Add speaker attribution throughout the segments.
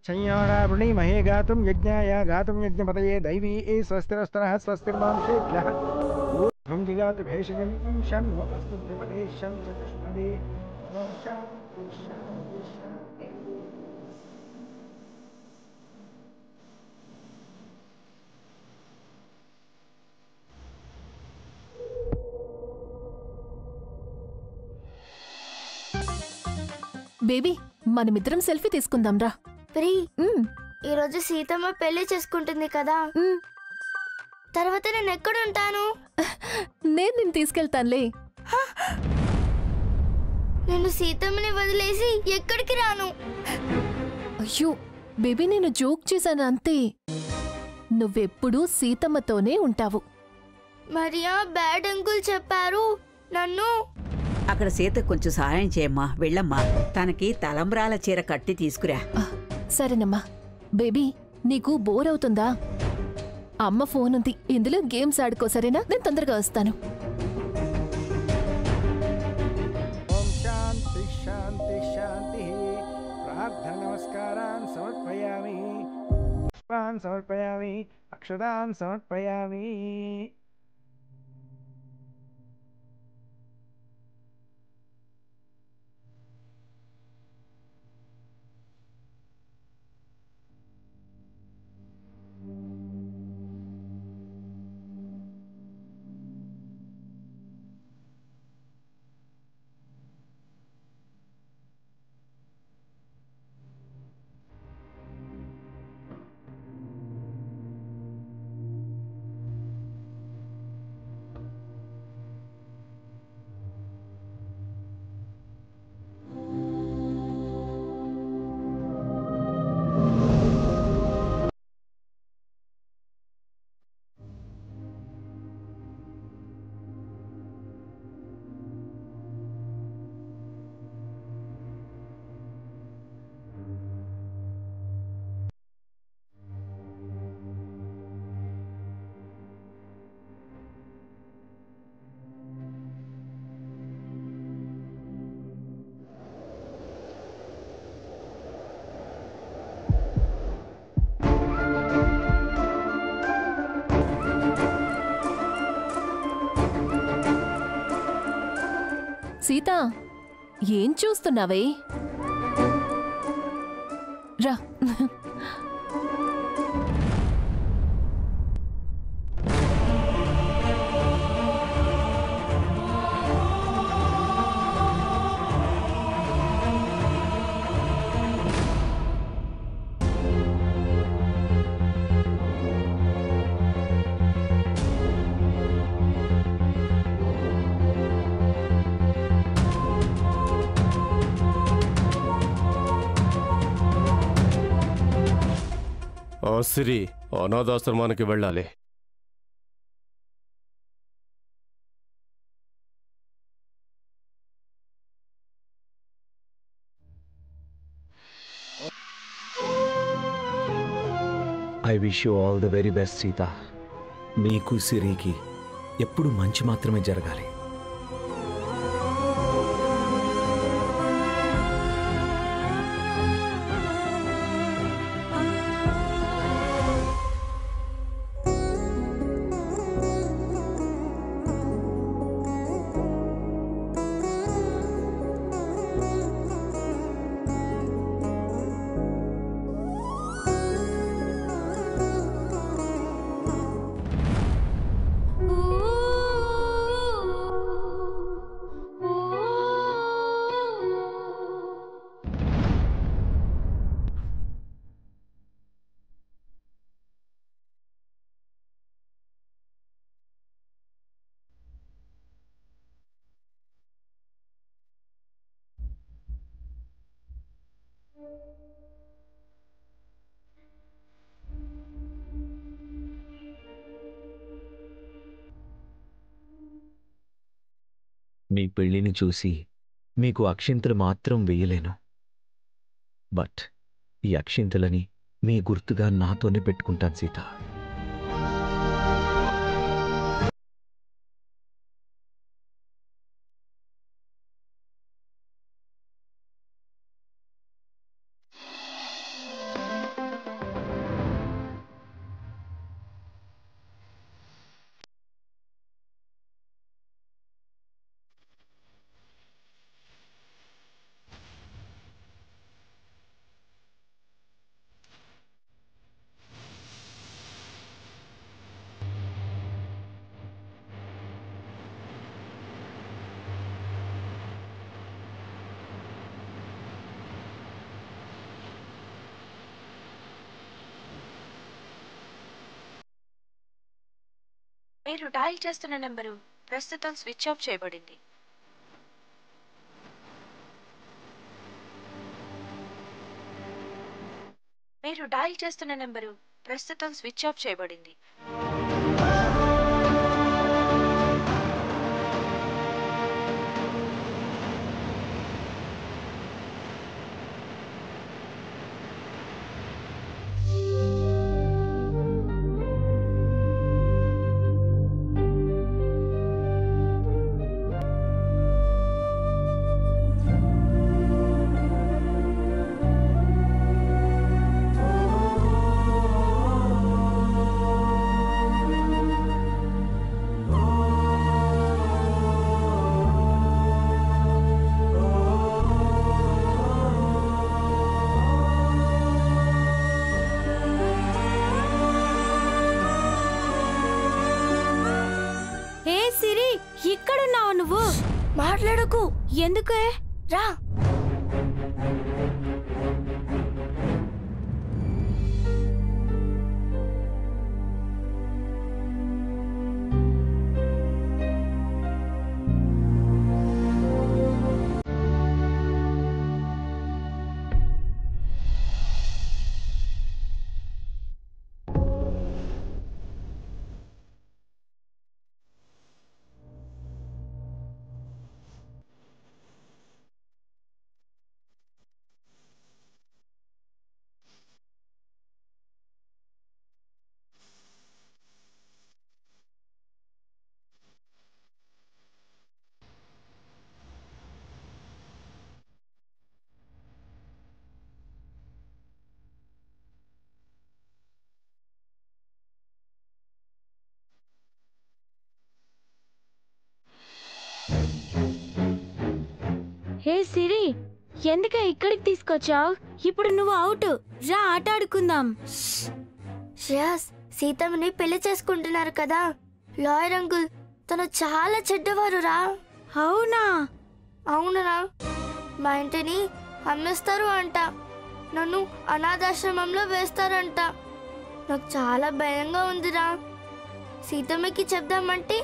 Speaker 1: संयोरावृणीमहे गातुं यज्ञाय गातुं यज्ञपतये दैवी स्वस्तिरस्तनः स्वस्तिर्मानुषेभ्यः ऊर्ध्वं जिगातु भेषजं शं वस्तु द्विपदे शं चतुष्पदे
Speaker 2: బేబీ మనమిద్దరం సెల్ఫీ తీసుకుందాం రా.
Speaker 3: ప్రీ ఈరోజు సీతమ్మ పెళ్లి చేసుకుంటుంది కదా, తర్వాత నేను ఎక్కడుంటాను?
Speaker 2: నేను నిన్ను తీసుకెళ్తానులే.
Speaker 3: నేను సీతమ్మని వదిలేసి ఎక్కడికి రాను.
Speaker 2: అయ్యో బేబీ, నేను జోక్ చేశాను అంతే. నువ్వెప్పుడూ సీతమ్మతోనే ఉంటావు.
Speaker 3: మరి ఆ బ్యాడ్ అంకుల్ చెప్పారు నన్ను.
Speaker 4: అక్కడ సీత కొంచెం సహాయం చేయమ్మా, వెళ్ళమ్మా. తనకి తలంబ్రాల చీర కట్టి తీసుకురా.
Speaker 2: సరేనమ్మా. బేబీ, నీకు బోర్ అవుతుందా? అమ్మ ఫోన్ ఉంది, ఇందులో గేమ్స్ ఆడుకో. సరేనా? నేను తొందరగా వస్తాను.
Speaker 1: ఓం శాంతి శాంతి శాంతి. ప్రార్థన నమస్కారాన్ సమర్పయామి, పుష్పాన్ సమర్పయామి, అక్షతాన్ సమర్పయామి.
Speaker 2: సీత, ఏం చూస్తున్నావే? రా.
Speaker 5: సిరి, అనాథాశ్రమానికి వెళ్ళాలి.
Speaker 6: I wish you all the very best Sita. మీకు సిరికి ఎప్పుడు మంచి మాత్రమే జరగాలి. మీ పెళ్లిని చూసి మీకు అక్షింతలు మాత్రం వేయలేను. బట్ ఈ అక్షింతలని మీ గుర్తుగా నాతోనే పెట్టుకుంటాను సీత.
Speaker 7: మీరు డయల్ చేస్తున్న నెంబరు ప్రస్తుతం స్విచ్ ఆఫ్ చేయబడింది. మీరు డయల్ చేస్తున్న నెంబరు ప్రస్తుతం స్విచ్ ఆఫ్ చేయబడింది.
Speaker 3: ఇక్కడున్నావు నువ్వు? మాట్లాడకు. ఎందుకే? రా. హే సిరి, ఎందుకే ఇక్కడికి తీసుకొచ్చావు? ఇప్పుడు నువ్వు అవుట్. రా ఆట ఆడుకుందాం. శ్రేయస్, సీతమ్మని పెళ్లి చేసుకుంటున్నారు కదా లాయర్ అంకుల్. తను చాలా చెడ్డవారు రా. అవునా? అవునరా. మా ఇంటిని అమ్మేస్తారు అంట. నన్ను అనాథాశ్రమంలో వేస్తారంట. నాకు చాలా భయంగా ఉందిరా. సీతమ్మకి చెప్దామంటే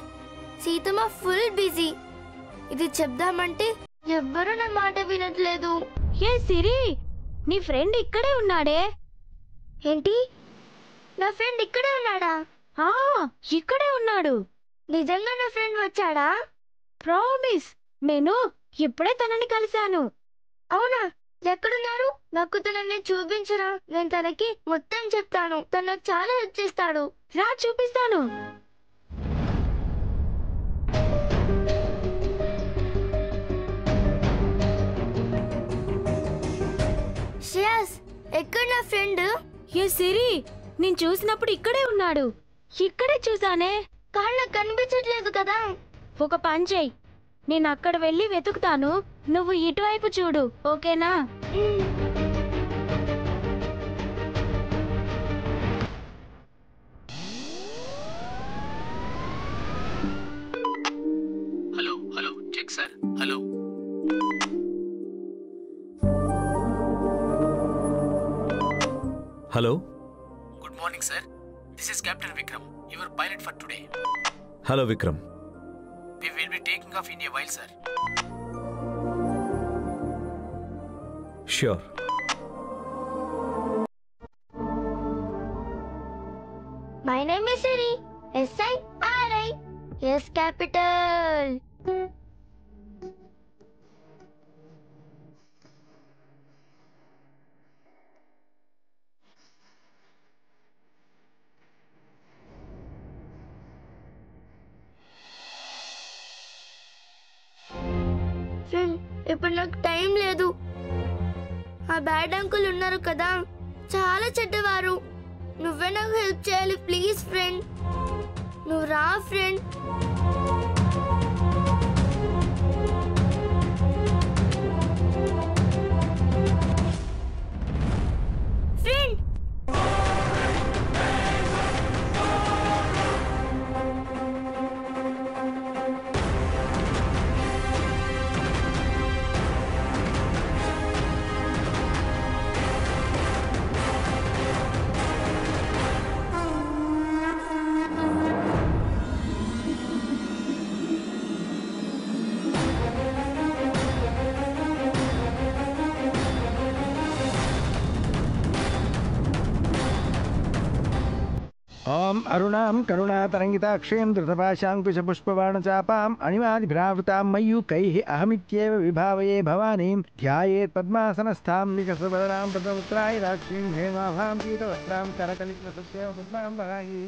Speaker 3: సీతమ్మ ఫుల్ బిజీ. ఇది చెప్దామంటే ఎవ్వరూ నా మాట వినట్లేదు. ఏ సిరి, నీ ఫ్రెండ్ ఇక్కడే ఉన్నాడే. ఏంటి? నా ఫ్రెండ్ ఇక్కడే ఉన్నాడా? ఇక్కడే ఉన్నాడు. నిజంగా నా ఫ్రెండ్ వచ్చాడా? ప్రామిస్, నేను ఇప్పుడే తనని కలిశాను. అవునా? ఎక్కడున్నారు? నాకు తనని చూపించరా. నేను తనకి మొత్తం చెప్తాను. తను నాకు చాలా హెల్ప్ చేస్తాడు. రా చూపిస్తాను. శ్రేయస్, ఎక్కడ నా ఫ్రెండ్? ఏ సిరి, నేను చూసినప్పుడు ఇక్కడే ఉన్నాడు. ఇక్కడే చూసానే. కాళ్ళ కనిపించట్లేదు కదా. ఒక పని చెయ్యి, నేను అక్కడ వెళ్ళి వెతుకుతాను. నువ్వు ఇటువైపు చూడు, ఓకేనా?
Speaker 6: Hello hello, check sir. Hello. Hello.
Speaker 8: Good morning sir. This is captain Vikram, your pilot for today.
Speaker 6: Hello Vikram.
Speaker 8: We will be taking off in a while, sir.
Speaker 6: Sure.
Speaker 3: My name is Siri. S-I-R-I. Yes, capital. Friend, ఇప్పుడు నాకు time లేదు. ఆ bad uncle ఉన్నారు కదా, చాలా చెడ్డవారు. నువ్వే నాకు help చేయాలి ప్లీజ్ ఫ్రెండ్. నువ్వు రా ఫ్రెండ్. ఫ్రెండ్,
Speaker 1: అరుణాం కరుణాతరంగితాక్షయం ధృతపాశాంకుశపుష్పబాణచాపాం అణిమాదిభ్రావృతాం మయూకైః అహమిత్యేవ విభావయే భవానీం ధ్యాయేత్ పద్మాసనస్థాం వికసవదనాం ప్రతముత్రాయ రాక్షీం హేమాభాం పీతవస్త్రాం కరకలితసస్యేవ పద్మాం వరాహి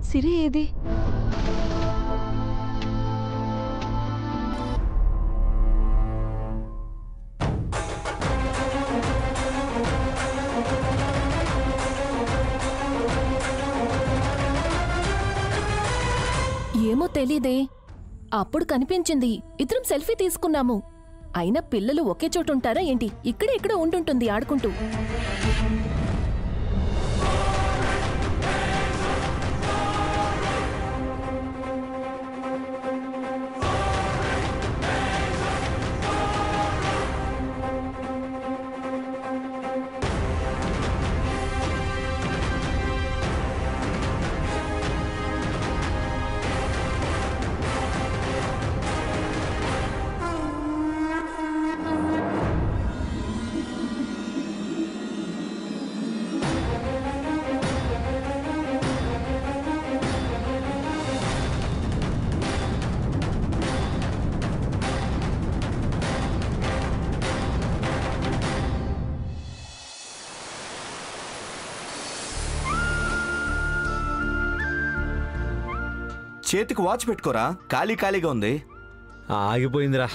Speaker 2: సిరి ఏది? ఏమో తెలీదే. అప్పుడు కనిపించింది, ఇద్దరం సెల్ఫీ తీసుకున్నాము. అయినా పిల్లలు ఒకే చోటు ఉంటారా ఏంటి? ఇక్కడే ఇక్కడ ఉంటుంటుంది ఆడుకుంటూ.
Speaker 9: చేతికి వాచ్ పెట్టుకోరా, ఖాళీగా ఉంది.
Speaker 6: ఆగిపోయిందిరా.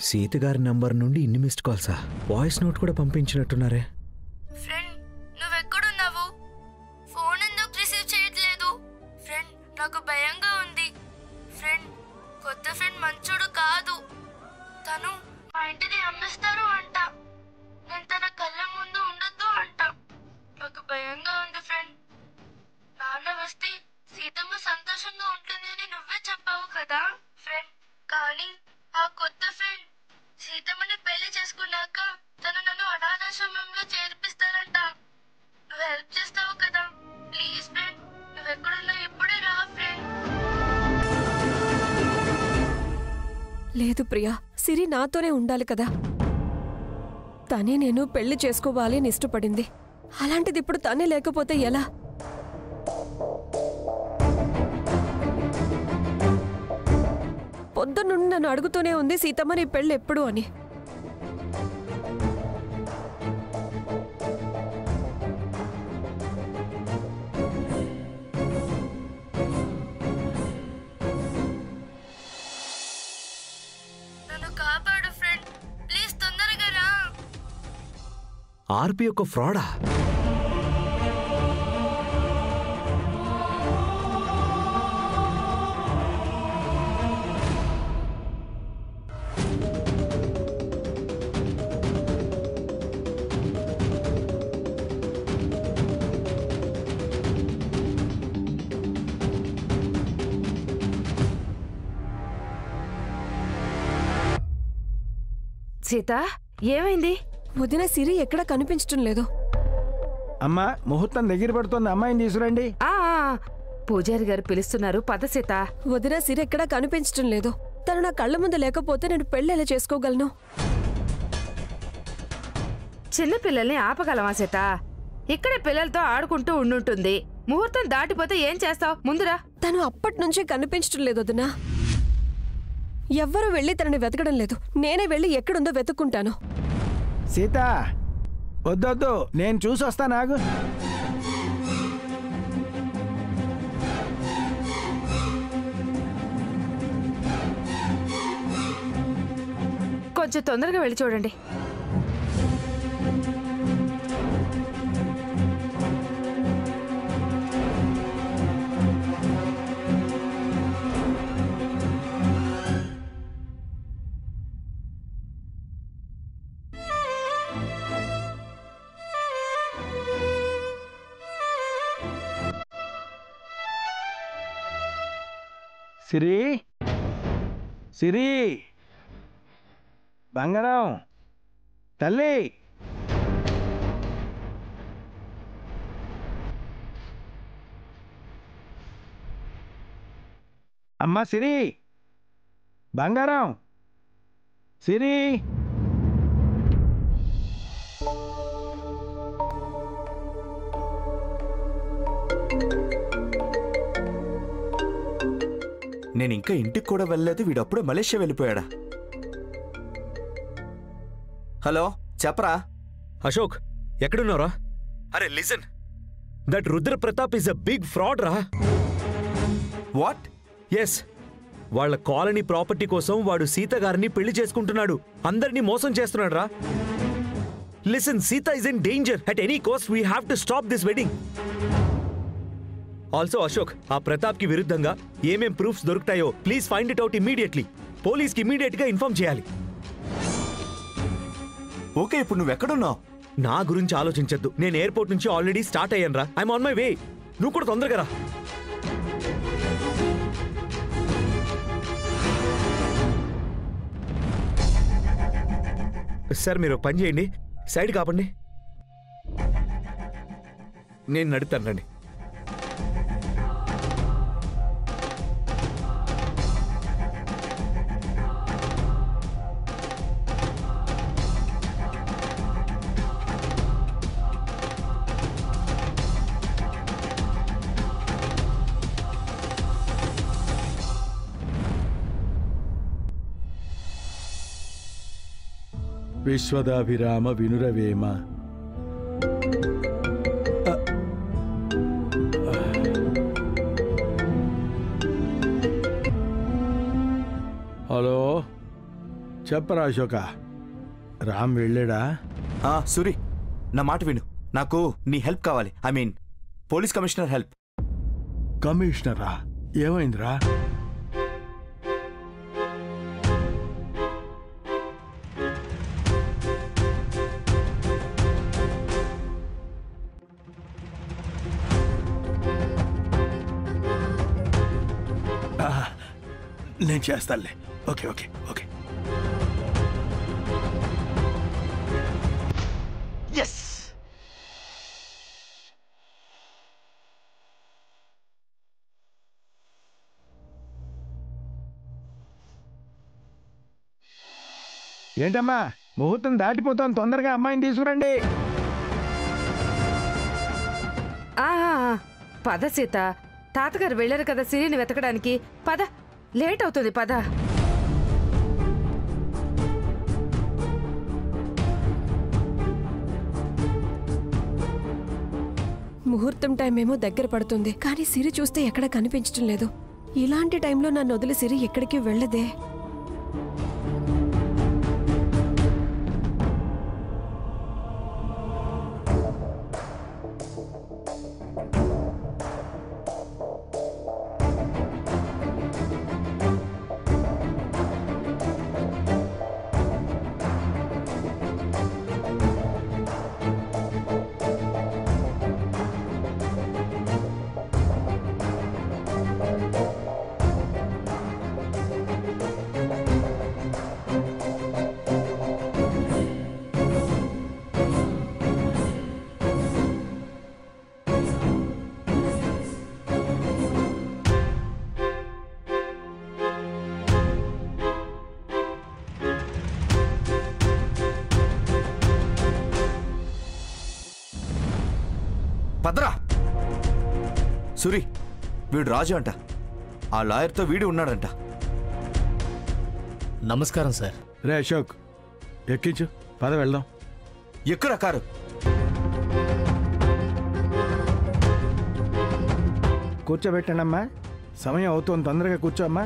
Speaker 6: సీత గారి నంబర్ నుండి ఇన్ని మిస్డ్ కాల్సా? వాయిస్ నోట్ కూడా పంపించినట్టున్నారే.
Speaker 3: ఫ్రెండ్, నువ్వెక్కడున్నావు? ఫోన్ ఎందుకు రిసీవ్ చేయట్లేదు? ఫ్రెండ్, నాకు భయంగా ఉంది. ఫ్రెండ్, కొత్త ఫ్రెండ్ మంచోడు కాదు. తను మా ఇంటిని అమ్మేస్తారు అంట. నేను తన కళ్ళ ముందు ఉండొద్దు అంట. నాకు భయంగా ఉంది ఫ్రెండ్. నాన్న వస్తే సీతమ్మ సంతోషంగా ఉంటుంది అని నువ్వే చెప్పావు కదా ఫ్రెండ్. కానీ ఆ కొత్త ఫ్రెండ్ సీతమ్మని పెళ్లి చేసుకున్నాక తను నన్ను అనాథాశ్రమంలో చేర్పిస్తారంట. నువ్వు హెల్ప్ చేస్తావు కదా ప్లీజ్ ఫ్రెండ్. నువ్వెక్కడున్నా ఇప్పుడే రా ఫ్రెండ్.
Speaker 10: లేదు ప్రియా, సిరి నాతోనే ఉండాలి కదా. తనే నేను పెళ్లి చేసుకోవాలి అని ఇష్టపడింది. అలాంటిది ఇప్పుడు తనే లేకపోతే ఎలా? పొద్దున్నుండి నన్ను అడుగుతూనే ఉంది సీతమ్మ నీ పెళ్ళి ఎప్పుడు అని.
Speaker 3: నన్ను కాపాడు ఫ్రెండ్, ప్లీజ్ తొందరగా రా.
Speaker 6: ఆర్పి ఒక ఫ్రాడా?
Speaker 7: సీత, ఏమైంది?
Speaker 10: వదిన సిరి ఎక్కడా కనిపించటం లేదు.
Speaker 1: అమ్మా, ముహూర్తం దగ్గర పడుతుంది. అమ్మాయిని తీసుకురండి.
Speaker 7: పూజారి గారు పిలుస్తున్నారు, పద సీత.
Speaker 10: వదిన సిరి ఎక్కడా కనిపించటం లేదు. తను నా కళ్ళ ముందు లేకపోతే నేను పెళ్లి ఎలా చేసుకోగలను?
Speaker 7: చిన్న పిల్లల్ని ఆపగలమా సీత? ఇక్కడే పిల్లలతో ఆడుకుంటూ ఉండుంటుంది. ముహూర్తం దాటిపోతే ఏం చేస్తావు? ముందురా.
Speaker 10: తను అప్పటి నుంచే కనిపించటం లేదు వదినా. ఎవ్వరూ వెళ్ళి తనని వెతకడం లేదు. నేనే వెళ్ళి ఎక్కడుందో వెతుక్కుంటాను.
Speaker 1: సీత, వద్దొద్దు, నేను చూసి వస్తా. నాకు
Speaker 7: కొంచెం తొందరగా వెళ్ళి చూడండి.
Speaker 1: సిరి, సిరి, బంగారం తల్లి, అమ్మా సిరి, బంగారం, సిరి.
Speaker 9: నేను ఇంకా ఇంటికి కూడా వెళ్ళలేదు, వీడప్పుడే మలేషియా వెళ్ళిపోయాడా? హలో, చెప్పరా
Speaker 6: అశోక్, ఎక్కడున్నారా? అరే listen, that Rudra Pratap is a big fraud రా.
Speaker 9: వాట్?
Speaker 6: ఎస్, వాళ్ళ కాలనీ ప్రాపర్టీ కోసం వాడు సీత గారిని పెళ్లి చేసుకుంటున్నాడు. అందరినీ మోసం చేస్తున్నాడు రా. Listen, Sita is in danger. At any cost we have to stop this wedding. Also Ashok, ఆ ప్రతాప్ కి విరుద్ధంగా ఏమేం ప్రూఫ్స్ దొరుకుతాయో please find it out immediately. Police కి ఇమీడియట్ గా ఇన్ఫార్మ్ చేయాలి.
Speaker 9: ఓకే, ఇప్పుడు నువ్వెక్కడున్నావు?
Speaker 6: నా గురించి ఆలోచించద్దు. నేను ఎయిర్పోర్ట్ నుంచి ఆల్రెడీ స్టార్ట్ అయ్యాను రా. I'm on my way. నువ్వు కూడా తొందరగా రా. సార్, మీరు పని చేయండి, సైడ్ కాపండి, నేను నడుపుతాను రండి.
Speaker 1: విశ్వదాభిరామ వినురవేమ. హలో, చెప్పరా అశోక, రామ్ వెళ్ళాడా?
Speaker 9: సూరి, నా మాట విను. నాకు నీ హెల్ప్ కావాలి. I mean police commissioner help.
Speaker 1: కమిషనరా? ఏమైందిరా? నేను చేస్తానులే. Okay okay okay. ఎస్. ఏంటమ్మా, ముహూర్తం దాటిపోతాం, తొందరగా అమ్మాయిని తీసుకురండి.
Speaker 7: పద సీత, తాతగారు వెళ్ళారు కదా సిరిని వెతకడానికి. పద, లేట్ అవుతుంది, పద.
Speaker 10: ముహూర్తం టైం ఏమో దగ్గర పడుతుంది, కానీ సిరి చూస్తే ఎక్కడ కనిపించడం లేదు. ఇలాంటి టైంలో నన్ను వదిలి సిరి ఎక్కడికి వెళ్ళదే.
Speaker 9: భద్రా, సూరి, వీడు రాజు అంట. ఆ లాయర్తో వీడు ఉన్నాడంట.
Speaker 8: నమస్కారం సార్.
Speaker 1: రే అశోక్, ఎక్కించు, పద వెళ్దాం.
Speaker 9: ఎక్కురా కారు.
Speaker 1: కూర్చోబెట్టండి అమ్మా, సమయం అవుతుంది, తొందరగా కూర్చోమ్మా.